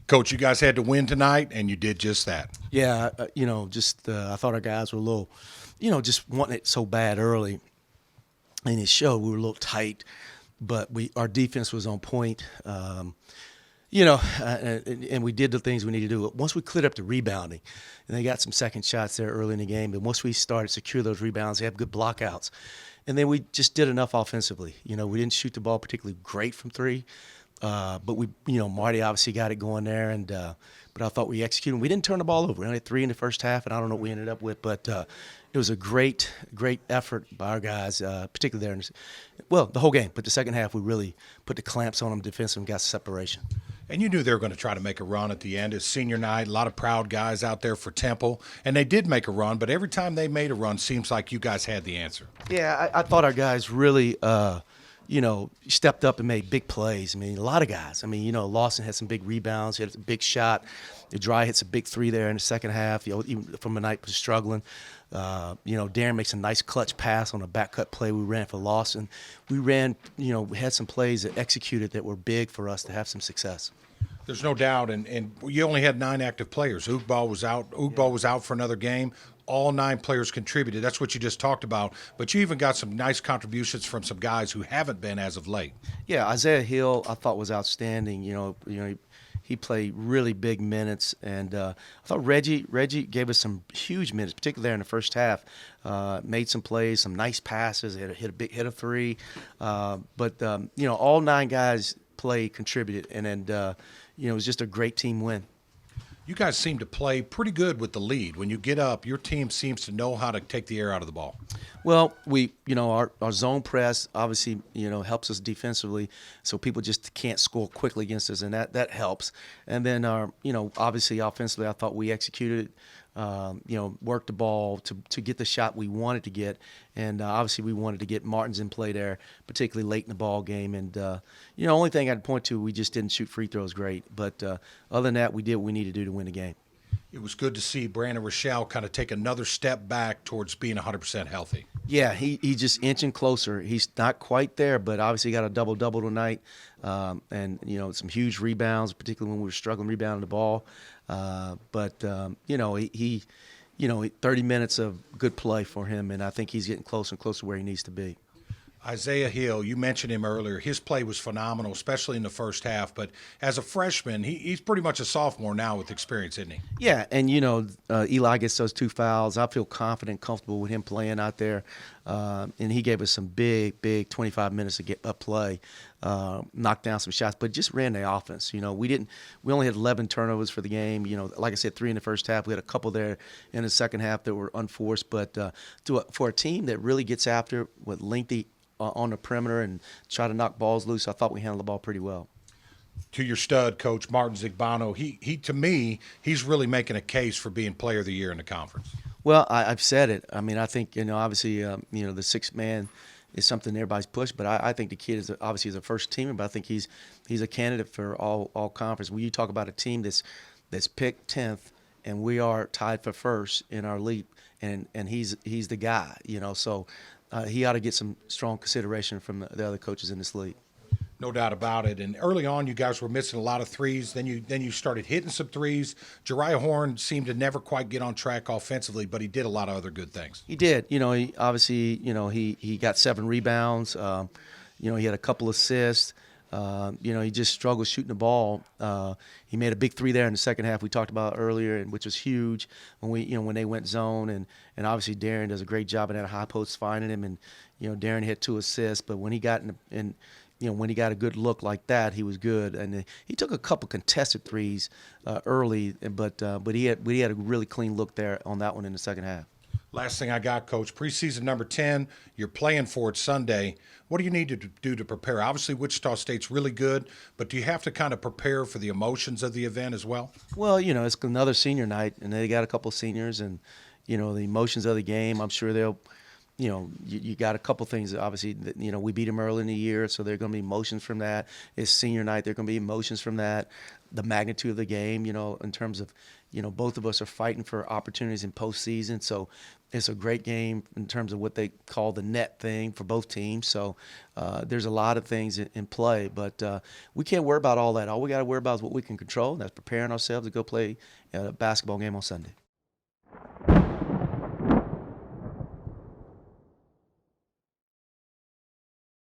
Coach, you guys had to win tonight, and you did just that. Yeah, I thought our guys were a little, just wanting it so bad early, and it showed. We were a little tight, but our defense was on point. And we did the things we needed to do. Once we cleared up the rebounding, and they got some second shots there early in the game, but once we started to secure those rebounds, they have good blockouts. And then we just did enough offensively. We didn't shoot the ball particularly great from three, but Marty obviously got it going there, and but I thought we executed. We didn't turn the ball over. We only had three in the first half, and I don't know what we ended up with, but it was a great effort by our guys, particularly there. The whole game, but the second half we really put the clamps on them defensively and got separation. And you knew they were going to try to make a run at the end. It's senior night, a lot of proud guys out there for Temple, and they did make a run, but every time they made a run, seems like you guys had the answer. Yeah, I thought our guys really, stepped up and made big plays. I mean, a lot of guys. I mean, Lawson had some big rebounds. He had a big shot. Dry hits a big three there in the second half. Even from a night was struggling. Darren makes a nice clutch pass on a back cut play we ran for Lawson. We ran, we had some plays that executed that were big for us to have some success. There's no doubt, and you only had 9 active players. Ugball was out. Ugball was out for another game. All 9 players contributed. That's what you just talked about. But you even got some nice contributions from some guys who haven't been as of late. Yeah, Isaiah Hill I thought was outstanding. He played really big minutes, and I thought Reggie gave us some huge minutes, particularly there in the first half. Made some plays, some nice passes. Hit a big hit of three. But all 9 guys contributed, and it was just a great team win. You guys seem to play pretty good with the lead. When you get up, your team seems to know how to take the air out of the ball. Well, our zone press obviously, helps us defensively, so people just can't score quickly against us, and that helps. And then, obviously offensively, I thought we executed, worked the ball to get the shot we wanted to get, and obviously we wanted to get Martins in play there, particularly late in the ball game. And only thing I'd point to, we just didn't shoot free throws great, but other than that, we did what we needed to do to win the game. It was good to see Brandon Rochelle kind of take another step back towards being 100% healthy. Yeah, he's just inching closer. He's not quite there, but obviously got a double-double tonight, and some huge rebounds, particularly when we were struggling rebounding the ball. But 30 minutes of good play for him, and I think he's getting closer and closer where he needs to be. Isaiah Hill, you mentioned him earlier. His play was phenomenal, especially in the first half. But as a freshman, he's pretty much a sophomore now with experience, isn't he? Yeah, and Eli gets those 2 fouls. I feel confident, comfortable with him playing out there. And he gave us some big 25 minutes to get up play, knocked down some shots, but just ran the offense. We only had 11 turnovers for the game. Like I said, 3 in the first half. We had a couple there in the second half that were unforced. But for a team that really gets after with lengthy on the perimeter and try to knock balls loose, I thought we handled the ball pretty well. To your stud coach, Martin Zigbano, he to me, he's really making a case for being player of the year in the conference. Well, I've said it. I mean, I think, obviously, the sixth man is something everybody's pushed, but I think the kid is obviously a first teamer, but I think he's a candidate for all conference. When you talk about a team that's picked 10th and we are tied for first in our league, and he's the guy, so he ought to get some strong consideration from the other coaches in this league. No doubt about it. And early on, you guys were missing a lot of threes. Then you started hitting some threes. Jariah Horn seemed to never quite get on track offensively, but he did a lot of other good things. He did. He obviously, he got 7 rebounds. He had a couple assists. He just struggled shooting the ball. He made a big 3 there in the second half we talked about earlier, and which was huge when they went zone. And obviously Darren does a great job in that high post finding him. And Darren hit 2 assists, but when he got when he got a good look like that, he was good. And he took a couple contested threes early, but he had a really clean look there on that one in the second half. Last thing I got, Coach, preseason number 10, you're playing for it Sunday. What do you need to do to prepare? Obviously, Wichita State's really good, but do you have to kind of prepare for the emotions of the event as well? Well, it's another senior night, and they got a couple of seniors, and, the emotions of the game, I'm sure they'll – you got a couple things. Obviously, we beat them early in the year, so there are going to be emotions from that. It's senior night. There are going to be emotions from that. the magnitude of the game, in terms of, both of us are fighting for opportunities in postseason. So it's a great game in terms of what they call the net thing for both teams. So there's a lot of things in play, but we can't worry about all that. All we got to worry about is what we can control, and that's preparing ourselves to go play a basketball game on Sunday.